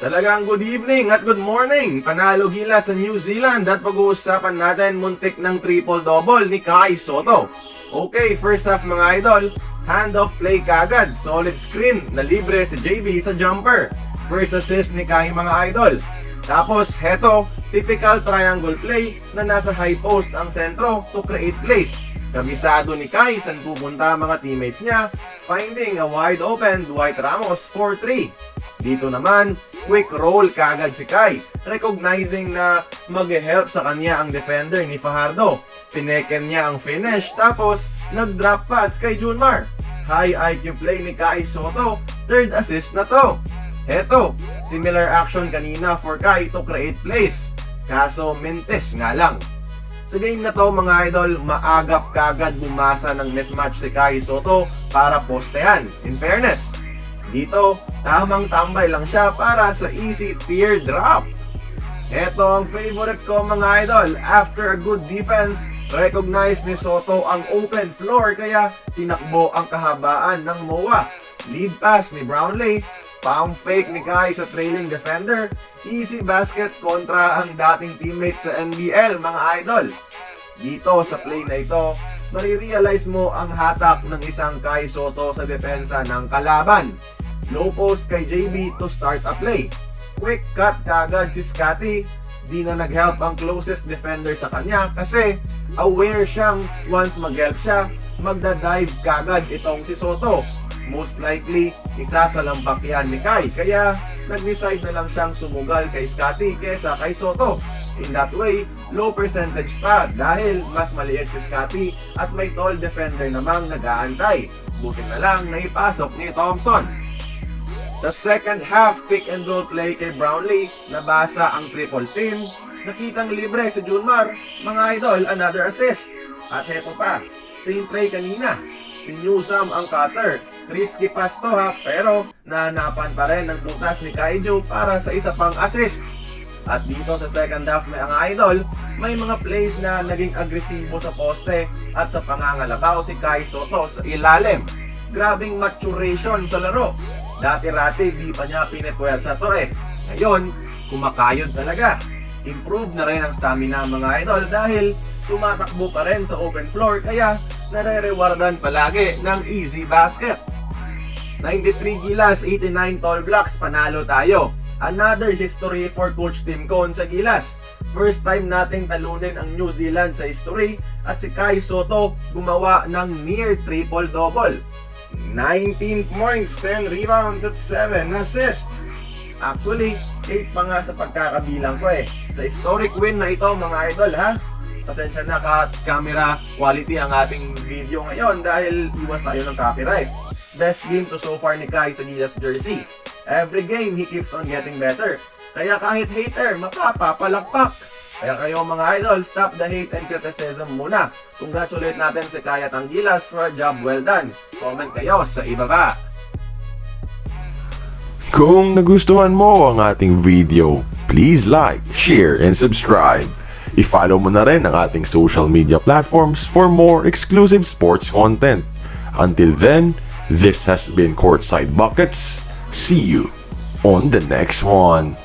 Talagang good evening at good morning. Panalo gila sa New Zealand at pag-uusapan natin muntik ng triple-double ni Kai Sotto. Okay, first half mga idol, hand-off play kagad, solid screen na libre si JB sa jumper. First assist ni Kai mga idol. Tapos heto, typical triangle play na nasa high post ang sentro to create plays. Kabisado ni Kai saan pupunta mga teammates niya, finding a wide open Dwight Ramos for 3. Dito naman, quick roll kagad si Kai, recognizing na mag-help sa kanya ang defender ni Fajardo. Pineken niya ang finish, tapos nag-drop pass kay Junmar. High IQ play ni Kai Sotto, third assist na to. Heto, similar action kanina for Kai to create plays, kaso mintes nga lang. Sa game na to mga idol, maagap kagad bumasa ng mismatch si Kai Sotto para postehan. In fairness, dito, tamang tambay lang siya para sa easy teardrop. Ito ang favorite ko mga idol. After a good defense, recognize ni Sotto ang open floor kaya tinakbo ang kahabaan ng MOA. Lead pass ni Brownlee, pump fake ni Kai sa trailing defender, easy basket kontra ang dating teammate sa NBL mga idol. Dito sa play na ito, marirealize mo ang hatak ng isang Kai Sotto sa depensa ng kalaban. Low post kay JB to start a play. Quick cut kagad si Scotty. Di na nag-help ang closest defender sa kanya kasi aware siyang once mag-help siya, magda-dive kagad itong si Sotto. Most likely, isa sa lampak yan ni Kai. Kaya nag-decide na lang siyang sumugal kay Scotty kesa kay Sotto. In that way, low percentage pa dahil mas maliit si Scotty at may tall defender namang nag-aantay. Buti na lang naipasok ni Thompson. Sa second half, pick and roll play kay Brownlee, nabasa ang triple team, nakitang libre si Junmar, mga idol, another assist. At heto pa, same play kanina, si Newsome ang cutter. Risky pass to ha, pero nahanapan pa rin ng butas ni Kaiju para sa isa pang assist. At dito sa second half mga idol, may mga plays na naging agresibo sa poste at sa pangangalabaw si Kai Sotto sa ilalim. Grabing maturation sa laro. Dati-rati di pa niya pinipwersa to eh. Ngayon, kumakayod talaga. Improve na rin ang stamina mga idol dahil tumatakbo pa rin sa open floor kaya nare-rewardan palagi ng easy basket. 93 Gilas, 89 tall blocks, panalo tayo. Another history for Coach Tim Cone sa Gilas. First time nating talunin ang New Zealand sa history at si Kai Sotto gumawa ng near triple-double. 19 points, 10 rebounds at 7 assists. Actually, 8 pa nga sa pagkakabilang ko eh. Sa historic win na ito mga idol ha. Pasensya na camera quality ang ating video ngayon dahil iwas tayo ng copyright. Best game to so far ni Kai sa Gilas jersey. Every game, he keeps on getting better. Kaya kahit hater, mapapapalakpak. Kaya kayo mga idol, stop the hate and criticism muna. Congratulate natin si Kai at ang Gilas for a job well done. Comment kayo sa ibaba. Kung nagustuhan mo ang ating video, please like, share, and subscribe. I-follow mo na rin ang ating social media platforms for more exclusive sports content. Until then, this has been Courtside Buckets. See you on the next one.